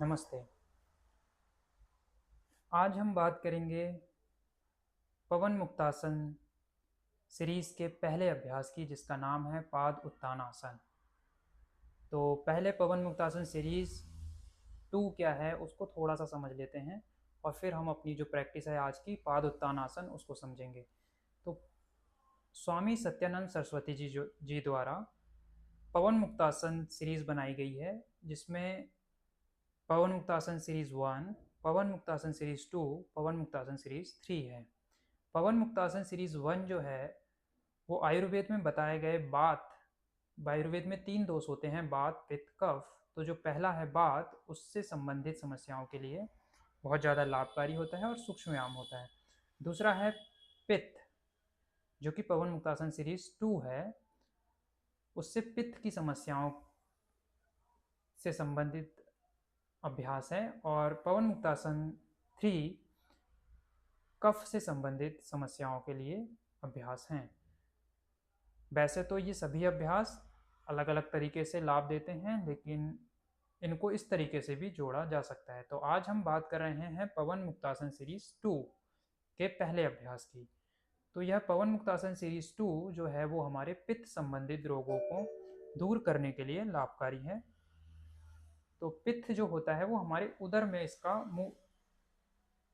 नमस्ते। आज हम बात करेंगे पवन मुक्तासन सीरीज़ के पहले अभ्यास की, जिसका नाम है पाद उत्तानासन। तो पहले पवन मुक्तासन सीरीज़ 2 क्या है उसको थोड़ा-सा समझ लेते हैं और फिर हम अपनी जो प्रैक्टिस है आज की पाद उत्तानासन उसको समझेंगे। तो स्वामी सत्यानंद सरस्वती जी द्वारा पवन मुक्तासन सीरीज़ बनाई गई है, जिसमें पवन मुक्तासन सीरीज़ 1, पवन मुक्तासन सीरीज़ 2, पवन मुक्तासन सीरीज़ 3 है। पवन मुक्तासन सीरीज़ 1 जो है, वो आयुर्वेद में बताए गए बात। आयुर्वेद में 3 दोष होते हैं, बात, पित्त, कफ। तो जो पहला है बात, उससे संबंधित समस्याओं के लिए बहुत ज़्यादा लाभकारी होता है और सूक्ष्म व्यायाम होता है। दूसरा है पित्त, जो कि पवन मुक्तासन सीरीज़ 2 है, उससे पित्त की समस्याओं से संबंधित अभ्यास है। और पवन मुक्तासन 3 कफ से संबंधित समस्याओं के लिए अभ्यास हैं। वैसे तो ये सभी अभ्यास अलग-अलग तरीके से लाभ देते हैं, लेकिन इनको इस तरीके से भी जोड़ा जा सकता है। तो आज हम बात कर रहे हैं पवन मुक्तासन सीरीज़ 2 के पहले अभ्यास की। तो यह पवन मुक्तासन सीरीज़ 2 जो है, वो हमारे पित्त संबंधित रोगों को दूर करने के लिए लाभकारी है। तो पित्त जो होता है, वो हमारे उदर में इसका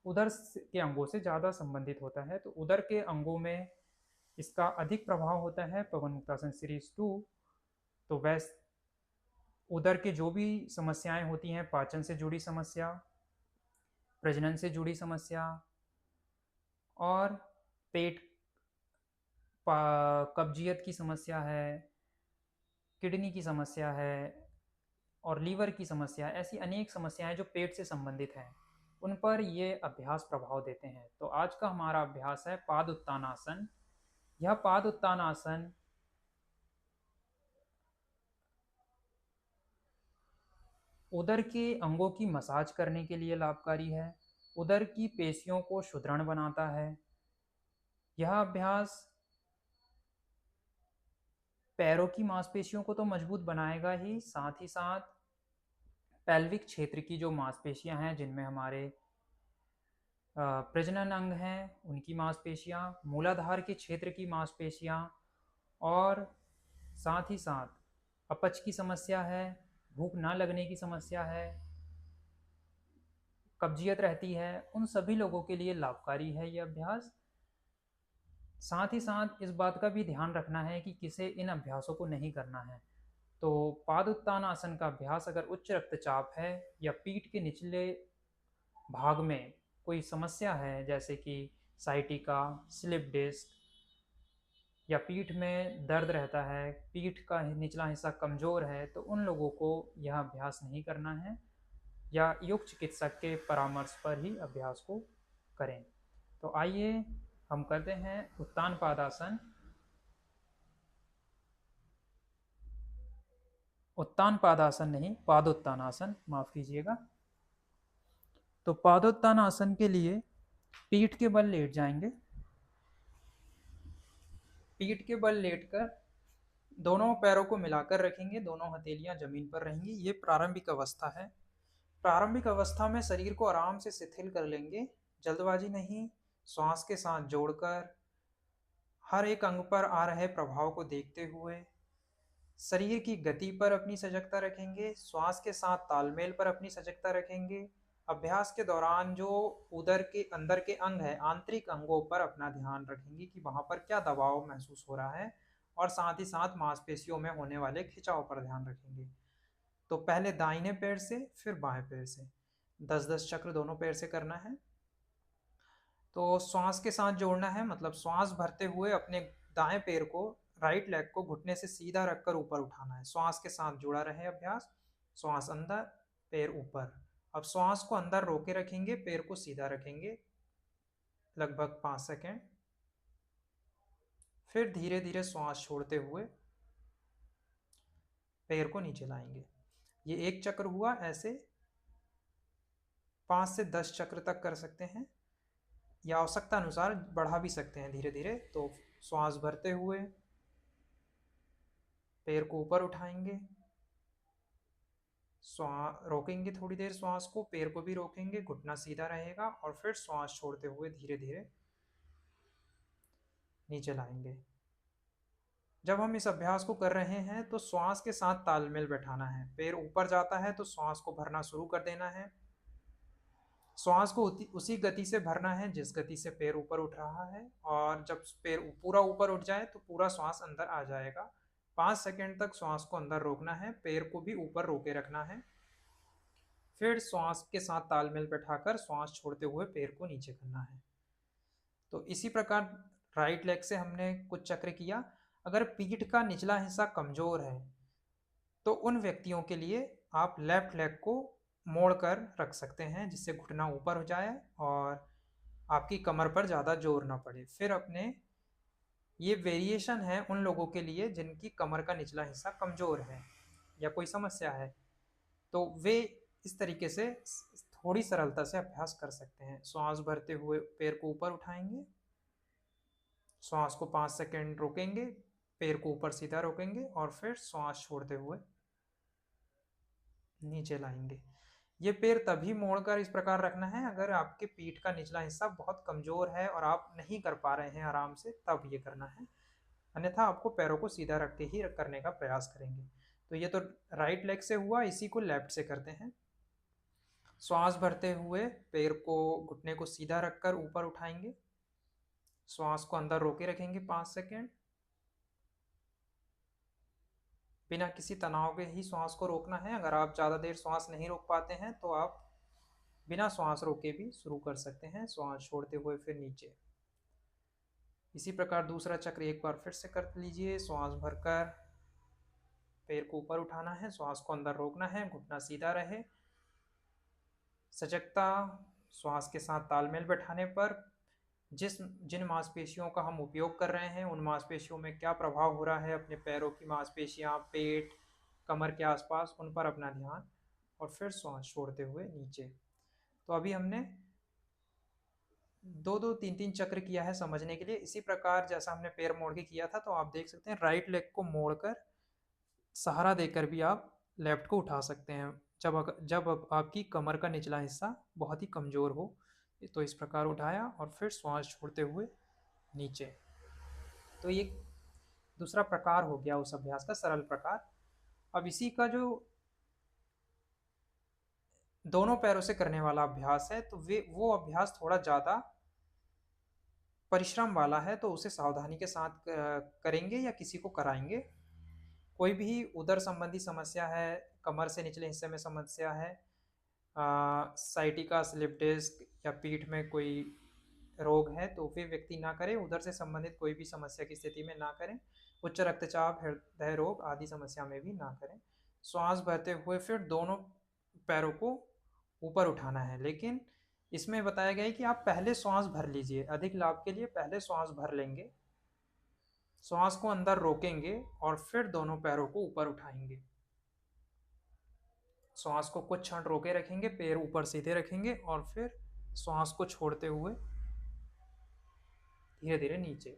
उदर के अंगों से ज़्यादा संबंधित होता है। तो उदर के अंगों में इसका अधिक प्रभाव होता है पवन मुक्तासन सीरीज़ 2। तो उदर के जो भी समस्याएं होती हैं, पाचन से जुड़ी समस्या, प्रजनन से जुड़ी समस्या और पेट कब्जियत की समस्या है, किडनी की समस्या है और लीवर की समस्या, ऐसी अनेक समस्याएं जो पेट से संबंधित हैं, उन पर ये अभ्यास प्रभाव देते हैं। तो आज का हमारा अभ्यास है पाद उत्तानासन। यह पाद उत्तानासन उदर के अंगों की मसाज करने के लिए लाभकारी है। उदर की पेशियों को सुदृढ़ बनाता है। यह अभ्यास पैरों की मांसपेशियों को तो मजबूत बनाएगा ही, साथ ही साथ पेल्विक क्षेत्र की जो मांसपेशियां हैं, जिनमें हमारे प्रजनन अंग हैं, उनकी मांसपेशियां, मूलाधार के क्षेत्र की मांसपेशियां और साथ ही साथ अपच की समस्या है, भूख ना लगने की समस्या है, कब्जियत रहती है, उन सभी लोगों के लिए लाभकारी है ये अभ्यास। साथ ही साथ इस बात का भी ध्यान रखना है कि किसे इन अभ्यासों को नहीं करना है। तो पादोत्तान आसन का अभ्यास अगर उच्च रक्तचाप है या पीठ के निचले भाग में कोई समस्या है, जैसे कि साइटिका, स्लिप डिस्क या पीठ में दर्द रहता है, पीठ का निचला हिस्सा कमजोर है, तो उन लोगों को यह अभ्यास नहीं करना है या योग चिकित्सक के परामर्श पर ही अभ्यास को करें। तो आइए हम करते हैं उत्तान पादासन। उत्तान पादासन नहीं, पादोत्तानासन, माफ कीजिएगा। तो पादोत्तान आसन के लिए पीठ के बल लेट जाएंगे। पीठ के बल लेटकर दोनों पैरों को मिलाकर रखेंगे, दोनों हथेलियां जमीन पर रहेंगी। ये प्रारंभिक अवस्था है। प्रारंभिक अवस्था में शरीर को आराम से शिथिल कर लेंगे, जल्दबाजी नहीं। श्वास के साथ जोड़कर हर एक अंग पर आ रहे प्रभाव को देखते हुए शरीर की गति पर अपनी सजगता रखेंगे, श्वास के साथ तालमेल पर अपनी सजगता रखेंगे। अभ्यास के दौरान जो उदर के अंदर के अंग है, आंतरिक अंगों पर अपना ध्यान रखेंगे कि वहां पर क्या दबाव महसूस हो रहा है, और साथ ही साथ मांसपेशियों में होने वाले खिंचाव पर ध्यान रखेंगे। तो पहले दाहिने पैर से, फिर बाएं पैर से 10-10 चक्र दोनों पैर से करना है। तो श्वास के साथ जोड़ना है, मतलब श्वास भरते हुए अपने दाएं पैर को, राइट लेग को घुटने से सीधा रखकर ऊपर उठाना है। श्वास के साथ जुड़ा रहे अभ्यास। श्वास अंदर, पैर ऊपर। अब श्वास को अंदर रोके रखेंगे, पैर को सीधा रखेंगे लगभग 5 सेकेंड। फिर धीरे धीरे श्वास छोड़ते हुए पैर को नीचे लाएंगे। ये एक चक्र हुआ। ऐसे 5 से 10 चक्र तक कर सकते हैं, या आवश्यकता अनुसार बढ़ा भी सकते हैं धीरे धीरे। तो श्वास भरते हुए पैर को ऊपर उठाएंगे, रोकेंगे थोड़ी देर श्वास को, पैर को भी रोकेंगे, घुटना सीधा रहेगा और फिर श्वास छोड़ते हुए धीरे धीरे नीचे लाएंगे। जब हम इस अभ्यास को कर रहे हैं तो श्वास के साथ तालमेल बैठाना है। पैर ऊपर जाता है तो श्वास को भरना शुरू कर देना है। श्वास को उसी गति से भरना है जिस गति से पैर ऊपर उठ रहा है, और जब पैर पूरा ऊपर उठ जाए तो पूरा श्वास अंदर आ जाएगा। 5 सेकंड तक श्वास को अंदर रोकना है, पैर को भी ऊपर रोके रखना है। फिर श्वास के साथ तालमेल बैठाकर श्वास छोड़ते हुए पैर को नीचे करना है। तो इसी प्रकार राइट लेग से हमने कुछ चक्र किया। अगर पीठ का निचला हिस्सा कमजोर है तो उन व्यक्तियों के लिए आप लेफ्ट लेग को मोड़कर रख सकते हैं, जिससे घुटना ऊपर हो जाए और आपकी कमर पर ज़्यादा जोर ना पड़े। फिर अपने ये वेरिएशन है उन लोगों के लिए जिनकी कमर का निचला हिस्सा कमजोर है या कोई समस्या है, तो वे इस तरीके से थोड़ी सरलता से अभ्यास कर सकते हैं। श्वास भरते हुए पैर को ऊपर उठाएंगे, श्वास को 5 सेकंड रोकेंगे, पैर को ऊपर सीधा रोकेंगे और फिर श्वास छोड़ते हुए नीचे लाएंगे। ये पैर तभी मोड़कर इस प्रकार रखना है अगर आपके पीठ का निचला हिस्सा बहुत कमजोर है और आप नहीं कर पा रहे हैं आराम से, तब ये करना है। अन्यथा आपको पैरों को सीधा रख के ही करने का प्रयास करेंगे। तो ये तो राइट लेग से हुआ, इसी को लेफ्ट से करते हैं। श्वास भरते हुए पैर को, घुटने को सीधा रखकर ऊपर उठाएंगे, श्वास को अंदर रोके रखेंगे 5 सेकंड। बिना किसी तनाव के ही श्वास को रोकना है। अगर आप ज़्यादा देर श्वास नहीं रोक पाते हैं तो आप बिना श्वास रोके भी शुरू कर सकते हैं, श्वास छोड़ते हुए फिर नीचे। इसी प्रकार दूसरा चक्र एक बार फिर से कर लीजिए। श्वास भरकर पैर को ऊपर उठाना है, श्वास को अंदर रोकना है, घुटना सीधा रहे। सजगता श्वास के साथ तालमेल बैठाने पर जिन मांसपेशियों का हम उपयोग कर रहे हैं उन मांसपेशियों में क्या प्रभाव हो रहा है, अपने पैरों की मांसपेशियां, पेट, कमर के आसपास, उन पर अपना ध्यान, और फिर श्वास छोड़ते हुए नीचे। तो अभी हमने 2-2, 3-3 चक्र किया है समझने के लिए। इसी प्रकार जैसा हमने पैर मोड़ के किया था, तो आप देख सकते हैं राइट लेग को मोड़कर सहारा देकर भी आप लेफ्ट को उठा सकते हैं जब आपकी कमर का निचला हिस्सा बहुत ही कमज़ोर हो। तो इस प्रकार उठाया और फिर श्वास छोड़ते हुए नीचे। तो ये दूसरा प्रकार हो गया उस अभ्यास का, सरल प्रकार। अब इसी का जो दोनों पैरों से करने वाला अभ्यास है, तो वो अभ्यास थोड़ा ज़्यादा परिश्रम वाला है, तो उसे सावधानी के साथ करेंगे या किसी को कराएंगे। कोई भी उदर संबंधी समस्या है, कमर से निचले हिस्से में समस्या है, साइटिका, स्लिप डिस्क या पीठ में कोई रोग है, तो वे व्यक्ति ना करें। उधर से संबंधित कोई भी समस्या की स्थिति में ना करें। उच्च रक्तचाप, हृदय रोग आदि समस्या में भी ना करें। श्वास भरते हुए फिर दोनों पैरों को ऊपर उठाना है, लेकिन इसमें बताया गया है कि आप पहले श्वास भर लीजिए। अधिक लाभ के लिए पहले श्वास भर लेंगे, श्वास को अंदर रोकेंगे और फिर दोनों पैरों को ऊपर उठाएंगे। श्वास को कुछ क्षण रोके रखेंगे, पैर ऊपर सीधे रखेंगे और फिर श्वास को छोड़ते हुए धीरे धीरे नीचे।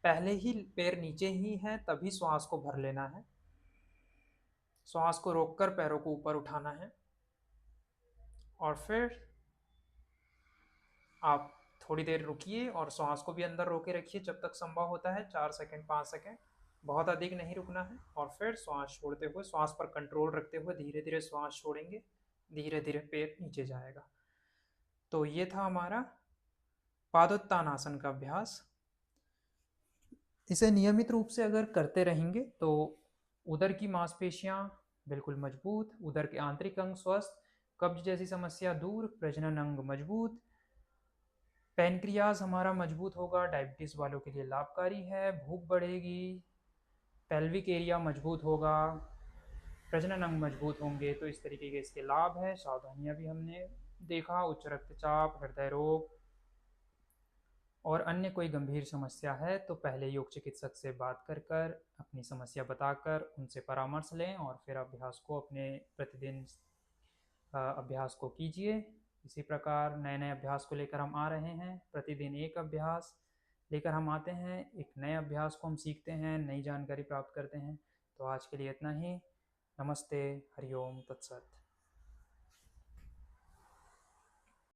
पहले ही पैर नीचे ही है तभी श्वास को भर लेना है। श्वास को रोककर पैरों को ऊपर उठाना है और फिर आप थोड़ी देर रुकिए और श्वास को भी अंदर रोके रखिए जब तक संभव होता है, 4 सेकंड 5 सेकंड, बहुत अधिक नहीं रुकना है। और फिर श्वास छोड़ते हुए, श्वास पर कंट्रोल रखते हुए धीरे धीरे श्वास छोड़ेंगे, धीरे धीरे पैर नीचे जाएगा। तो ये था हमारा पादोत्तानासन का अभ्यास। इसे नियमित रूप से अगर करते रहेंगे तो उदर की मांसपेशियां बिल्कुल मजबूत, उदर के आंतरिक अंग स्वस्थ, कब्ज जैसी समस्या दूर, प्रजनन अंग मजबूत, पैनक्रियाज हमारा मजबूत होगा, डायबिटीज़ वालों के लिए लाभकारी है, भूख बढ़ेगी, पेल्विक एरिया मजबूत होगा, प्रजनन अंग मजबूत होंगे। तो इस तरीके के इसके लाभ हैं। सावधानियां भी हमने देखा, उच्च रक्तचाप, हृदय रोग और अन्य कोई गंभीर समस्या है तो पहले योग चिकित्सक से बात कर कर अपनी समस्या बताकर उनसे परामर्श लें और फिर अभ्यास को अपने प्रतिदिन अभ्यास को कीजिए। इसी प्रकार नए नए अभ्यास को लेकर हम आ रहे हैं। प्रतिदिन एक अभ्यास लेकर हम आते हैं, एक नए अभ्यास को हम सीखते हैं, नई जानकारी प्राप्त करते हैं। तो आज के लिए इतना ही। नमस्ते, हरिओम, तत्सत।